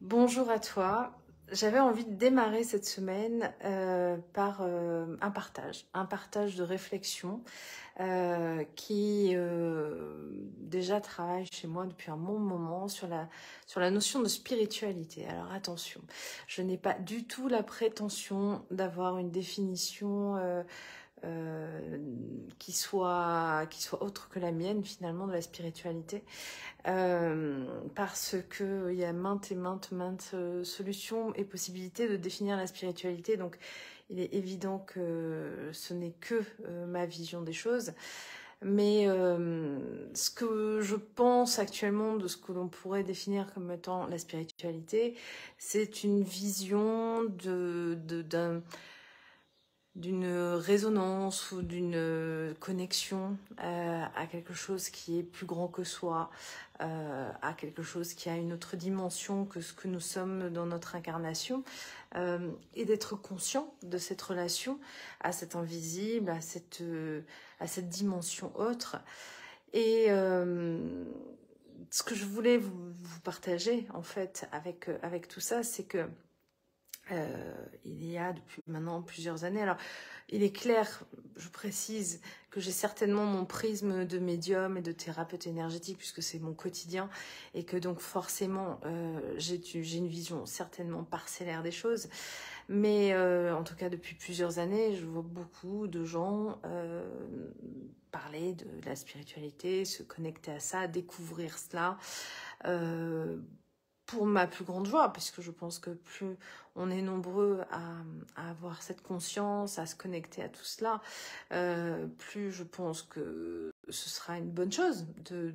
Bonjour à toi. J'avais envie de démarrer cette semaine par un partage de réflexion qui déjà travaille chez moi depuis un bon moment sur la notion de spiritualité. Alors attention, je n'ai pas du tout la prétention d'avoir une définition euh, qui soit autre que la mienne finalement de la spiritualité. Parce que il y a maintes solutions et possibilités de définir la spiritualité. Donc, il est évident que ce n'est que ma vision des choses. Mais ce que je pense actuellement de ce que l'on pourrait définir comme étant la spiritualité, c'est une vision d'une résonance ou d'une connexion à quelque chose qui est plus grand que soi, à quelque chose qui a une autre dimension que ce que nous sommes dans notre incarnation, et d'être conscient de cette relation à cet invisible, à cette dimension autre. Et ce que je voulais vous partager en fait avec tout ça, c'est que il y a depuis maintenant plusieurs années. Alors, il est clair, je précise, que j'ai certainement mon prisme de médium et de thérapeute énergétique, puisque c'est mon quotidien, et que donc forcément, j'ai une vision certainement parcellaire des choses. Mais en tout cas, depuis plusieurs années, je vois beaucoup de gens parler de la spiritualité, se connecter à ça, découvrir cela. Pour ma plus grande joie, puisque je pense que plus on est nombreux à avoir cette conscience, à se connecter à tout cela, plus je pense que ce sera une bonne chose de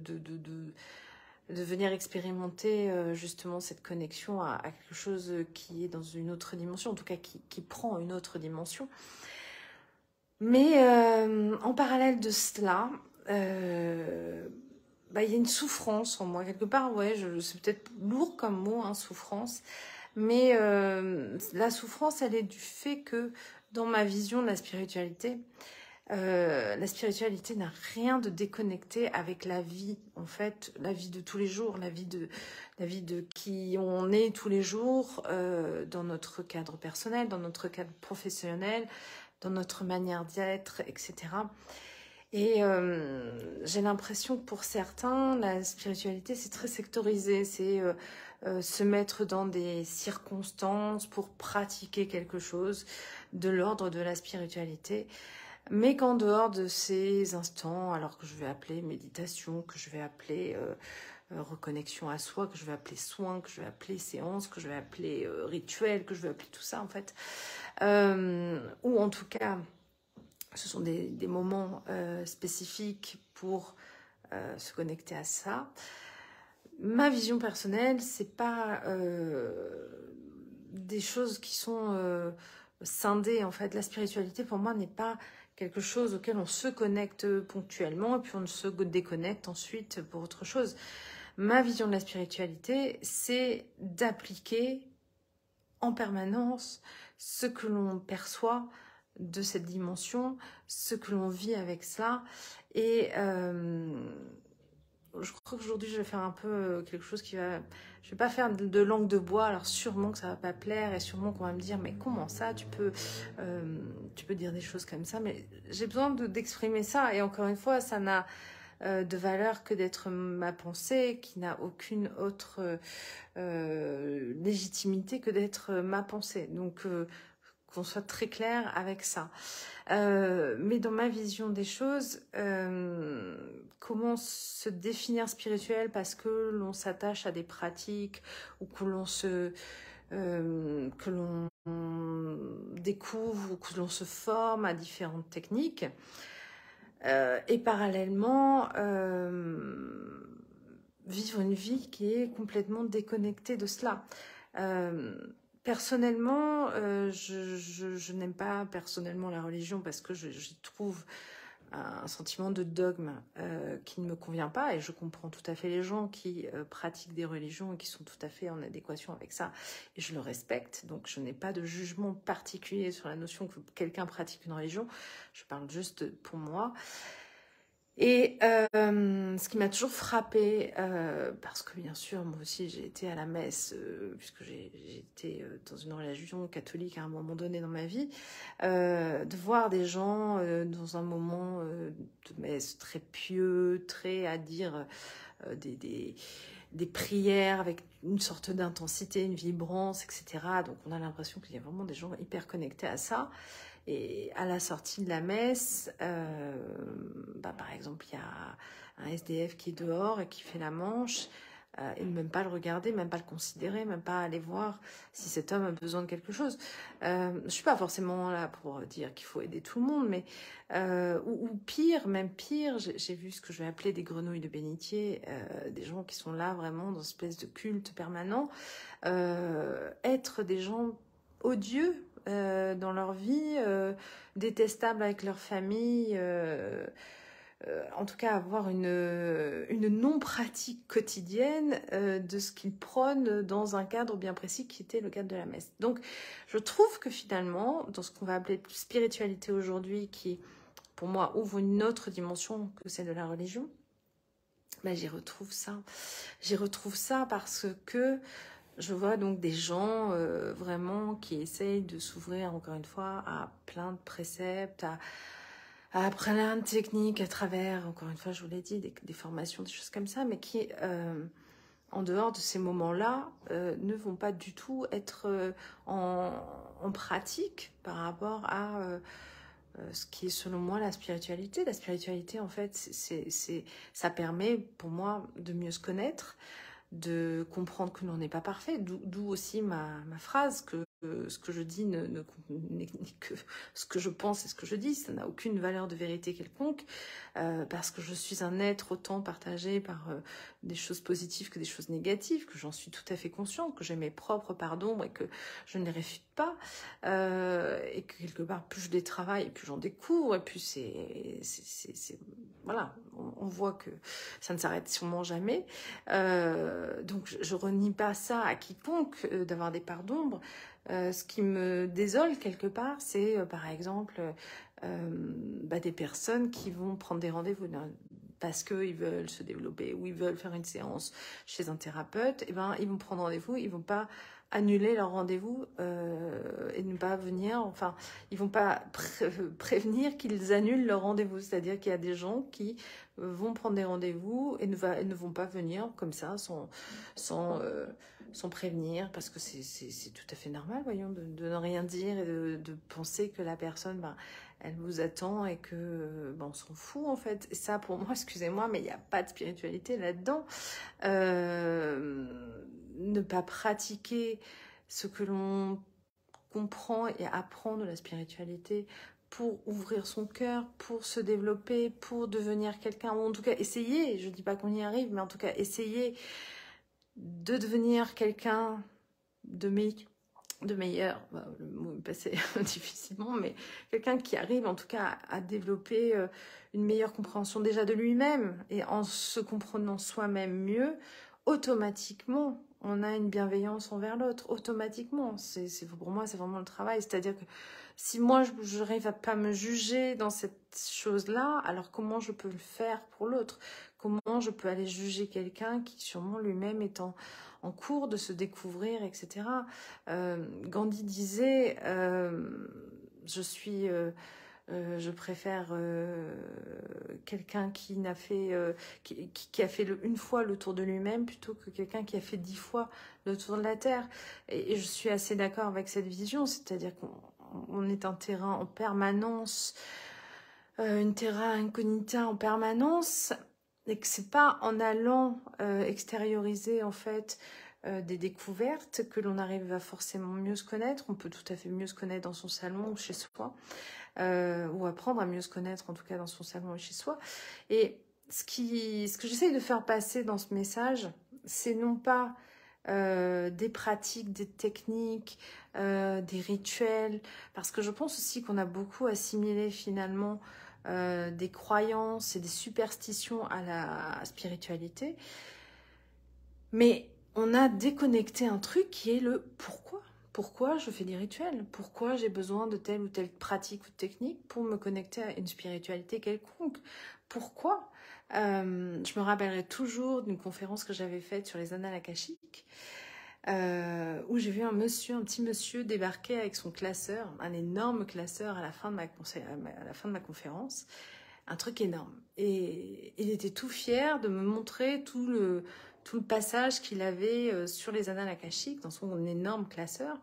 venir expérimenter justement cette connexion à quelque chose qui est dans une autre dimension, en tout cas qui prend une autre dimension. Mais en parallèle de cela, il y a une souffrance en moi. Quelque part, ouais, c'est peut-être lourd comme mot, hein, souffrance. Mais la souffrance, elle est du fait que dans ma vision de la spiritualité n'a rien de déconnecté avec la vie, en fait, la vie de tous les jours, la vie de qui on est tous les jours, dans notre cadre personnel, dans notre cadre professionnel, dans notre manière d'être, etc. Et j'ai l'impression que pour certains, la spiritualité, c'est très sectorisé. C'est se mettre dans des circonstances pour pratiquer quelque chose de l'ordre de la spiritualité. Mais qu'en dehors de ces instants, alors que je vais appeler méditation, que je vais appeler reconnexion à soi, que je vais appeler soin, que je vais appeler séance, que je vais appeler rituel, que je vais appeler tout ça en fait, ou en tout cas ce sont des moments spécifiques pour se connecter à ça. Ma vision personnelle, c'est pas des choses qui sont scindées en fait. La spiritualité pour moi n'est pas quelque chose auquel on se connecte ponctuellement et puis on se déconnecte ensuite pour autre chose. Ma vision de la spiritualité, c'est d'appliquer en permanence ce que l'on perçoit de cette dimension, ce que l'on vit avec cela. Et je crois qu'aujourd'hui, je vais faire un peu quelque chose qui va... Je vais pas faire de langue de bois, alors sûrement que ça va pas plaire et sûrement qu'on va me dire mais comment ça, tu peux dire des choses comme ça, mais j'ai besoin d'exprimer ça et encore une fois, ça n'a de valeur que d'être ma pensée, qui n'a aucune autre légitimité que d'être ma pensée. Donc qu'on soit très clair avec ça. Mais dans ma vision des choses, comment se définir spirituel parce que l'on s'attache à des pratiques ou que l'on découvre ou que l'on se forme à différentes techniques. Et parallèlement, vivre une vie qui est complètement déconnectée de cela. Personnellement, je n'aime pas personnellement la religion parce que j'y trouve un sentiment de dogme qui ne me convient pas et je comprends tout à fait les gens qui pratiquent des religions et qui sont tout à fait en adéquation avec ça et je le respecte, donc je n'ai pas de jugement particulier sur la notion que quelqu'un pratique une religion, je parle juste pour moi. Et ce qui m'a toujours frappée, parce que bien sûr, moi aussi j'ai été à la messe, puisque j'ai été dans une religion catholique à un moment donné dans ma vie, de voir des gens dans un moment de messe très pieux, très à dire des prières avec une sorte d'intensité, une vibrance, etc. Donc on a l'impression qu'il y a vraiment des gens hyper connectés à ça. Et à la sortie de la messe, par exemple, il y a un SDF qui est dehors et qui fait la manche, et ne même pas le regarder, même pas le considérer, même pas aller voir si cet homme a besoin de quelque chose. Je suis pas forcément là pour dire qu'il faut aider tout le monde, mais ou pire, même pire, j'ai vu ce que je vais appeler des grenouilles de bénitier, des gens qui sont là vraiment dans une espèce de culte permanent, être des gens odieux dans leur vie, détestables avec leur famille, en tout cas avoir une non-pratique quotidienne de ce qu'ils prônent dans un cadre bien précis qui était le cadre de la messe. Donc je trouve que finalement, dans ce qu'on va appeler spiritualité aujourd'hui, qui pour moi ouvre une autre dimension que celle de la religion, j'y retrouve ça. J'y retrouve ça parce que je vois donc des gens vraiment qui essayent de s'ouvrir, encore une fois, à plein de préceptes, à plein de techniques à travers, encore une fois, je vous l'ai dit, des formations, des choses comme ça, mais qui, en dehors de ces moments-là, ne vont pas du tout être en pratique par rapport à ce qui est, selon moi, la spiritualité. La spiritualité, en fait, ça permet, pour moi, de mieux se connaître, de comprendre que l'on n'est pas parfait, d'où aussi ma phrase que ce que je dis n'est que ce que je pense et ce que je dis, ça n'a aucune valeur de vérité quelconque, parce que je suis un être autant partagé par des choses positives que des choses négatives, que j'en suis tout à fait consciente, que j'ai mes propres parts d'ombre et que je ne les réfute pas, et que quelque part plus je les travaille et plus j'en découvre, et puis voilà, on voit que ça ne s'arrête sûrement jamais. Donc je renie pas ça à quiconque d'avoir des parts d'ombre. Ce qui me désole quelque part, c'est par exemple des personnes qui vont prendre des rendez-vous parce qu'ils veulent se développer ou ils veulent faire une séance chez un thérapeute. Et ils vont prendre rendez-vous, ils vont pas annuler leur rendez-vous et ne pas venir, enfin, ils vont pas prévenir qu'ils annulent leur rendez-vous. C'est-à-dire qu'il y a des gens qui vont prendre des rendez-vous et ne vont pas venir comme ça sans prévenir, parce que c'est tout à fait normal, voyons, de ne rien dire et de penser que la personne, elle vous attend et que on s'en fout en fait. Et ça, pour moi, excusez-moi, mais il n'y a pas de spiritualité là-dedans. Ne pas pratiquer ce que l'on comprend et apprend de la spiritualité pour ouvrir son cœur, pour se développer, pour devenir quelqu'un, ou en tout cas essayer, je dis pas qu'on y arrive, mais en tout cas essayer de devenir quelqu'un de meilleur, le mot est passé difficilement, mais quelqu'un qui arrive en tout cas à développer une meilleure compréhension déjà de lui-même, et en se comprenant soi-même mieux, automatiquement, on a une bienveillance envers l'autre, automatiquement. Pour moi, c'est vraiment le travail, c'est-à-dire que si moi, je n'arrive à pas me juger dans cette chose-là, alors comment je peux le faire pour l'autre? Comment je peux aller juger quelqu'un qui sûrement lui-même est en cours de se découvrir, etc. Gandhi disait je préfère quelqu'un qui a fait une fois le tour de lui-même plutôt que quelqu'un qui a fait 10 fois le tour de la Terre. Et je suis assez d'accord avec cette vision, c'est-à-dire qu'on est un terrain en permanence, une terra incognita en permanence, et que c'est pas en allant extérioriser en fait des découvertes que l'on arrive à forcément mieux se connaître. On peut tout à fait mieux se connaître dans son salon ou chez soi, ou apprendre à mieux se connaître en tout cas dans son salon et chez soi. Et ce que j'essaye de faire passer dans ce message, c'est non pas des pratiques, des techniques, des rituels, parce que je pense aussi qu'on a beaucoup assimilé finalement des croyances et des superstitions à la spiritualité, mais on a déconnecté un truc qui est le pourquoi. Pourquoi je fais des rituels? Pourquoi j'ai besoin de telle ou telle pratique ou technique pour me connecter à une spiritualité quelconque? Pourquoi? Je me rappellerai toujours d'une conférence que j'avais faite sur les annales akashiques, où j'ai vu un petit monsieur débarquer avec son classeur, un énorme classeur à la fin de ma conférence, un truc énorme. Et il était tout fier de me montrer tout le passage qu'il avait sur les annales akashiques dans son énorme classeur.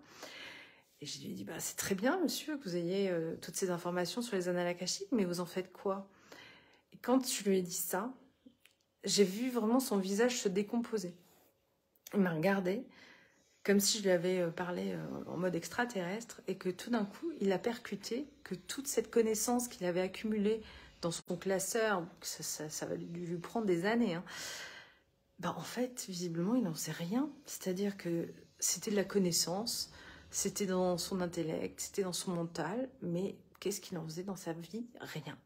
Et je lui ai dit, bah, c'est très bien, monsieur, que vous ayez toutes ces informations sur les annales akashiques, mais vous en faites quoi? Et quand je lui ai dit ça, j'ai vu vraiment son visage se décomposer. Il m'a regardé comme si je lui avais parlé en mode extraterrestre et que tout d'un coup, il a percuté que toute cette connaissance qu'il avait accumulée dans son classeur, ça va lui prendre des années, hein, bah, en fait, visiblement, il n'en sait rien. C'est-à-dire que c'était de la connaissance, c'était dans son intellect, c'était dans son mental, mais qu'est-ce qu'il en faisait dans sa vie? Rien.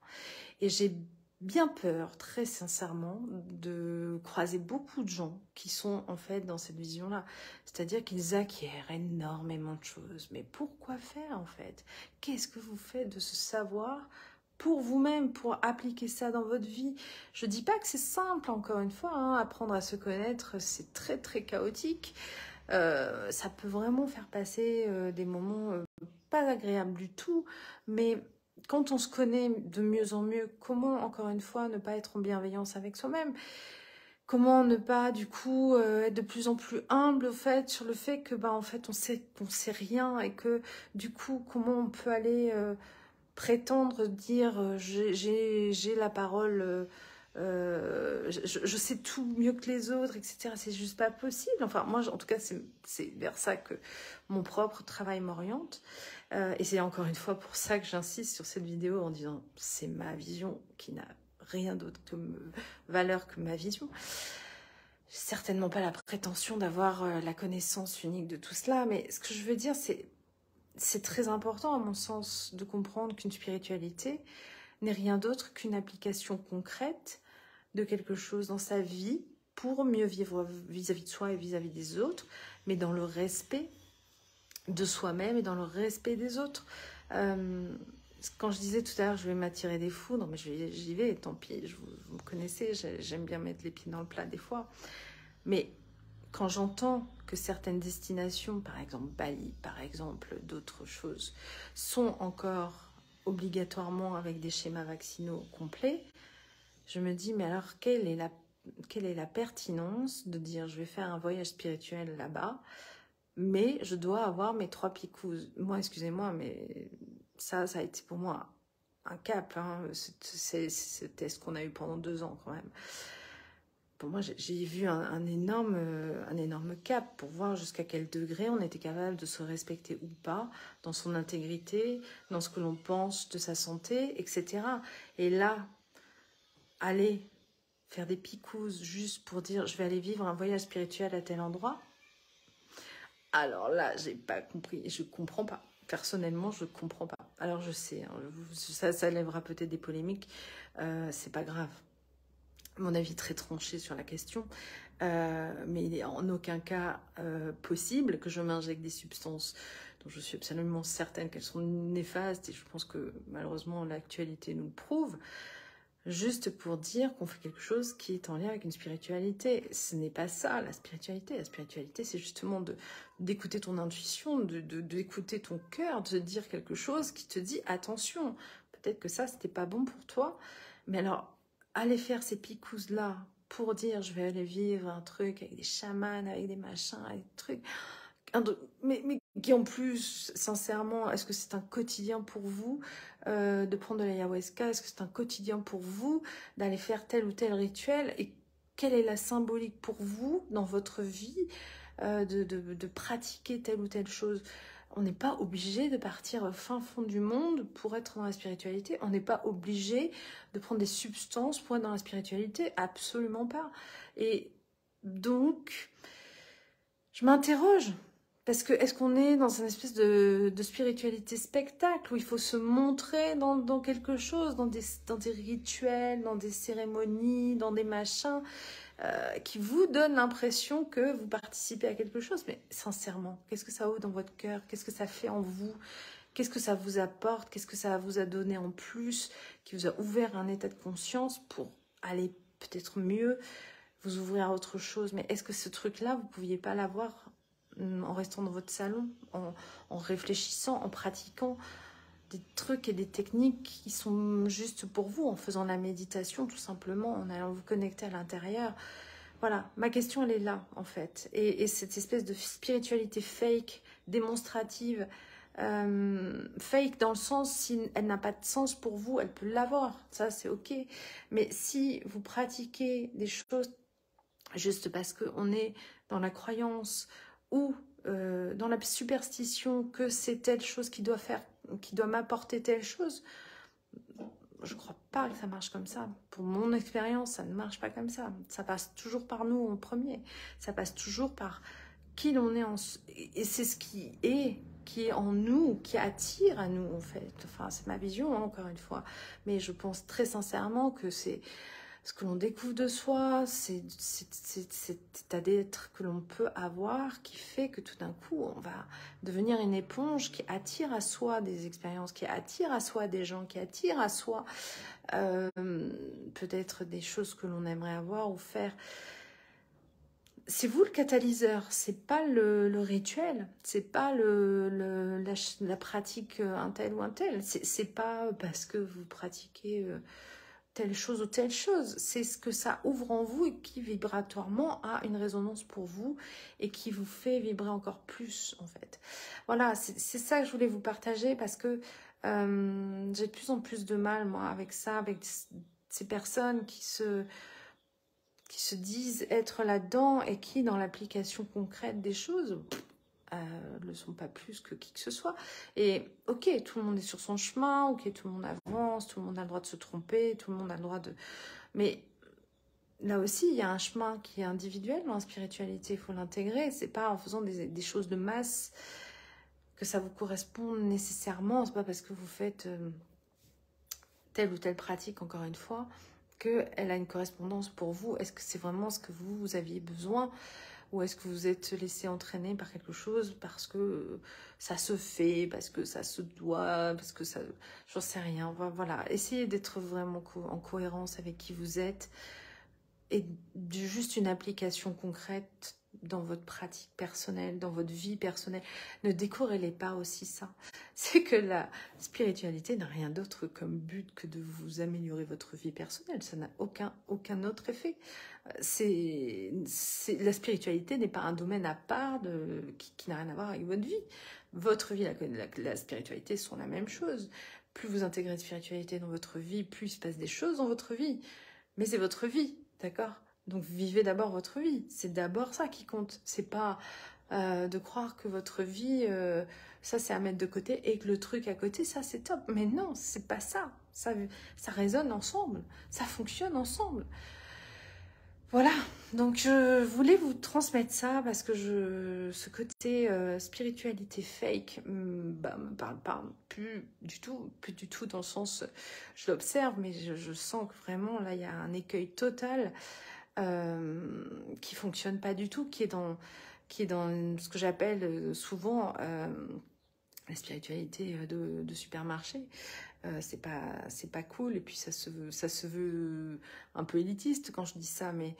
Et j'ai bien peur, très sincèrement, de croiser beaucoup de gens qui sont en fait dans cette vision-là. C'est-à-dire qu'ils acquièrent énormément de choses. Mais pourquoi faire en fait? Qu'est-ce que vous faites de ce savoir pour vous-même, pour appliquer ça dans votre vie? Je dis pas que c'est simple, encore une fois, hein, apprendre à se connaître, c'est très très chaotique. Ça peut vraiment faire passer des moments pas agréables du tout, mais quand on se connaît de mieux en mieux, comment, encore une fois, ne pas être en bienveillance avec soi-même? Comment ne pas, du coup, être de plus en plus humble, au fait, sur le fait que, bah, en fait, on sait qu'on sait rien et que, du coup, comment on peut aller prétendre dire j'ai la parole, je sais tout mieux que les autres, etc. C'est juste pas possible. Enfin, moi, en tout cas, c'est vers ça que mon propre travail m'oriente. Et c'est encore une fois pour ça que j'insiste sur cette vidéo en disant c'est ma vision qui n'a rien d'autre comme valeur que ma vision. J'ai certainement pas la prétention d'avoir la connaissance unique de tout cela, mais ce que je veux dire, c'est très important à mon sens de comprendre qu'une spiritualité n'est rien d'autre qu'une application concrète de quelque chose dans sa vie pour mieux vivre vis-à-vis de soi et vis-à-vis des autres, mais dans le respect de soi-même et dans le respect des autres. Quand je disais tout à l'heure, je vais m'attirer des foudres, mais j'y vais, tant pis, vous me connaissez, j'aime bien mettre les pieds dans le plat des fois. Mais quand j'entends que certaines destinations, par exemple Bali, par exemple d'autres choses, sont encore obligatoirement avec des schémas vaccinaux complets, je me dis, mais alors quelle est la pertinence de dire je vais faire un voyage spirituel là-bas, mais je dois avoir mes 3 picouzes. Moi, excusez-moi, mais ça a été pour moi un cap, hein. C'était ce qu'on a eu pendant 2 ans quand même. Pour moi, j'ai vu un énorme cap pour voir jusqu'à quel degré on était capable de se respecter ou pas dans son intégrité, dans ce que l'on pense de sa santé, etc. Et là, aller faire des picouzes juste pour dire je vais aller vivre un voyage spirituel à tel endroit, alors là, j'ai pas compris, je comprends pas. Personnellement, je comprends pas. Alors je sais, hein, ça lèvera peut-être des polémiques, c'est pas grave. Mon avis très tranché sur la question, mais il n'est en aucun cas possible que je m'injecte des substances dont je suis absolument certaine qu'elles sont néfastes, et je pense que malheureusement l'actualité nous le prouve, juste pour dire qu'on fait quelque chose qui est en lien avec une spiritualité. Ce n'est pas ça, la spiritualité. La spiritualité, c'est justement d'écouter ton intuition, d'écouter ton cœur, de dire quelque chose qui te dit attention, peut-être que ça, c'était pas bon pour toi, mais alors, aller faire ces picouzes-là pour dire je vais aller vivre un truc avec des chamans, avec des machins, avec des trucs, mais qui en plus, sincèrement, est-ce que c'est un quotidien pour vous de prendre de l'ayahuasca? Est-ce que c'est un quotidien pour vous d'aller faire tel ou tel rituel? Et quelle est la symbolique pour vous dans votre vie de pratiquer telle ou telle chose? On n'est pas obligé de partir au fin fond du monde pour être dans la spiritualité. On n'est pas obligé de prendre des substances pour être dans la spiritualité. Absolument pas. Et donc, je m'interroge. Parce que est-ce qu'on est dans une espèce de spiritualité spectacle où il faut se montrer dans quelque chose, dans des rituels, dans des cérémonies, dans des machins, qui vous donne l'impression que vous participez à quelque chose. Mais sincèrement, qu'est-ce que ça ouvre dans votre cœur? Qu'est-ce que ça fait en vous? Qu'est-ce que ça vous apporte? Qu'est-ce que ça vous a donné en plus? Qui vous a ouvert un état de conscience pour aller peut-être mieux, vous ouvrir à autre chose? Mais est-ce que ce truc-là, vous ne pouviez pas l'avoir en restant dans votre salon, en réfléchissant, en pratiquant des trucs et des techniques qui sont juste pour vous, en faisant la méditation tout simplement, en allant vous connecter à l'intérieur? Voilà, ma question elle est là en fait. Et cette espèce de spiritualité fake, démonstrative, fake dans le sens, si elle n'a pas de sens pour vous, elle peut l'avoir, ça c'est ok. Mais si vous pratiquez des choses juste parce qu'on est dans la croyance ou dans la superstition que c'est telle chose qui doit faire, qui doit m'apporter telle chose, je crois pas que ça marche comme ça. Pour mon expérience, ça ne marche pas comme ça. Ça passe toujours par nous en premier. Ça passe toujours par qui l'on est et c'est ce qui est en nous, qui attire à nous en fait. Enfin, c'est ma vision, hein, encore une fois. Mais je pense très sincèrement que c'est ce que l'on découvre de soi, c'est cet état d'être que l'on peut avoir qui fait que tout d'un coup, on va devenir une éponge qui attire à soi des expériences, qui attire à soi des gens, qui attire à soi peut-être des choses que l'on aimerait avoir ou faire. C'est vous le catalyseur, c'est pas le rituel, c'est pas la pratique un tel ou un tel, c'est pas parce que vous pratiquez telle chose ou telle chose, c'est ce que ça ouvre en vous et qui vibratoirement a une résonance pour vous et qui vous fait vibrer encore plus en fait. Voilà, c'est ça que je voulais vous partager parce que j'ai de plus en plus de mal moi avec ça, avec ces personnes qui se disent être là-dedans et qui, dans l'application concrète des choses, ne sont pas plus que qui que ce soit. Et ok, tout le monde est sur son chemin, ok, tout le monde avance, tout le monde a le droit de se tromper, tout le monde a le droit de... Mais là aussi, il y a un chemin qui est individuel dans la spiritualité, il faut l'intégrer. C'est pas en faisant des choses de masse que ça vous correspond nécessairement. C'est pas parce que vous faites telle ou telle pratique, encore une fois, qu'elle a une correspondance pour vous. Est-ce que c'est vraiment ce que vous aviez besoin? Ou est-ce que vous êtes laissé entraîner par quelque chose parce que ça se fait, parce que ça se doit, parce que ça... J'en sais rien. Voilà. Essayez d'être vraiment en cohérence avec qui vous êtes et juste une application concrète dans votre pratique personnelle, dans votre vie personnelle. Ne décorrélez pas aussi ça. C'est que la spiritualité n'a rien d'autre comme but que de vous améliorer votre vie personnelle. Ça n'a aucun autre effet. La spiritualité n'est pas un domaine à part qui n'a rien à voir avec votre vie. Votre vie, la spiritualité sont la même chose. Plus vous intégrez de spiritualité dans votre vie, plus il se passe des choses dans votre vie. Mais c'est votre vie, d'accord? Donc vivez d'abord votre vie. C'est d'abord ça qui compte. C'est pas de croire que votre vie, ça c'est à mettre de côté et que le truc à côté, ça c'est top. Mais non, c'est pas ça. Ça résonne ensemble. Ça fonctionne ensemble. Voilà, donc je voulais vous transmettre ça parce que ce côté spiritualité fake me parle pas plus du tout dans le sens, je l'observe, mais je sens que vraiment là il y a un écueil total qui fonctionne pas du tout, qui est dans ce que j'appelle souvent la spiritualité de supermarché. C'est pas cool et puis ça se veut un peu élitiste quand je dis ça, mais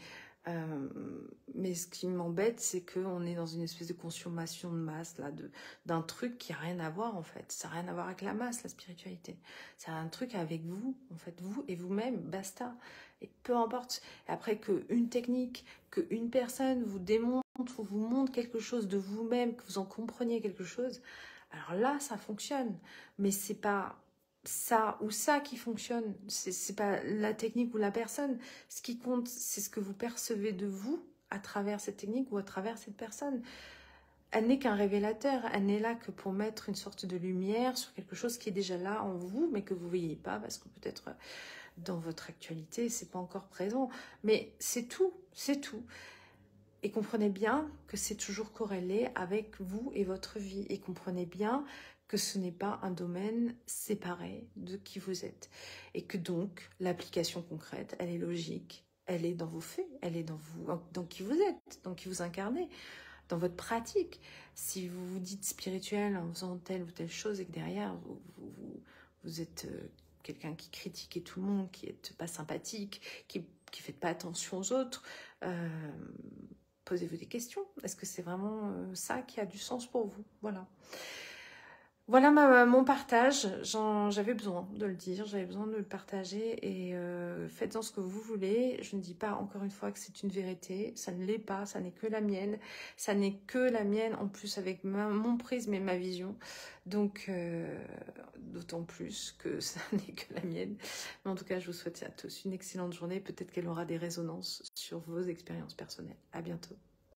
ce qui m'embête, c'est qu'on est dans une espèce de consommation de masse là, d'un truc qui a rien à voir en fait. Ça n'a rien à voir avec la masse, la spiritualité. C'est un truc avec vous, en fait, vous et vous-même, basta. Et peu importe. Après qu'une technique, qu'une personne vous démontre ou vous montre quelque chose de vous-même, que vous en compreniez quelque chose, alors là, ça fonctionne. Mais c'est pas ça ou ça qui fonctionne, c'est pas la technique ou la personne. Ce qui compte, c'est ce que vous percevez de vous à travers cette technique ou à travers cette personne. Elle n'est qu'un révélateur, elle n'est là que pour mettre une sorte de lumière sur quelque chose qui est déjà là en vous, mais que vous ne voyez pas parce que peut-être dans votre actualité, c'est pas encore présent. Mais c'est tout, c'est tout. Et comprenez bien que c'est toujours corrélé avec vous et votre vie. Et comprenez bien que ce n'est pas un domaine séparé de qui vous êtes. Et que donc, l'application concrète, elle est logique, elle est dans vos faits, elle est dans vous, dans qui vous êtes, dans qui vous incarnez, dans votre pratique. Si vous vous dites spirituel en faisant telle ou telle chose et que derrière vous êtes quelqu'un qui critique tout le monde, qui est pas sympathique, qui faites pas attention aux autres, posez-vous des questions. Est-ce que c'est vraiment ça qui a du sens pour vous? Voilà. Voilà mon partage, j'avais besoin de le dire, j'avais besoin de le partager et faites-en ce que vous voulez. Je ne dis pas encore une fois que c'est une vérité, ça ne l'est pas, ça n'est que la mienne. Ça n'est que la mienne en plus avec mon prisme et ma vision. Donc d'autant plus que ça n'est que la mienne. Mais en tout cas, je vous souhaite à tous une excellente journée. Peut-être qu'elle aura des résonances sur vos expériences personnelles. À bientôt.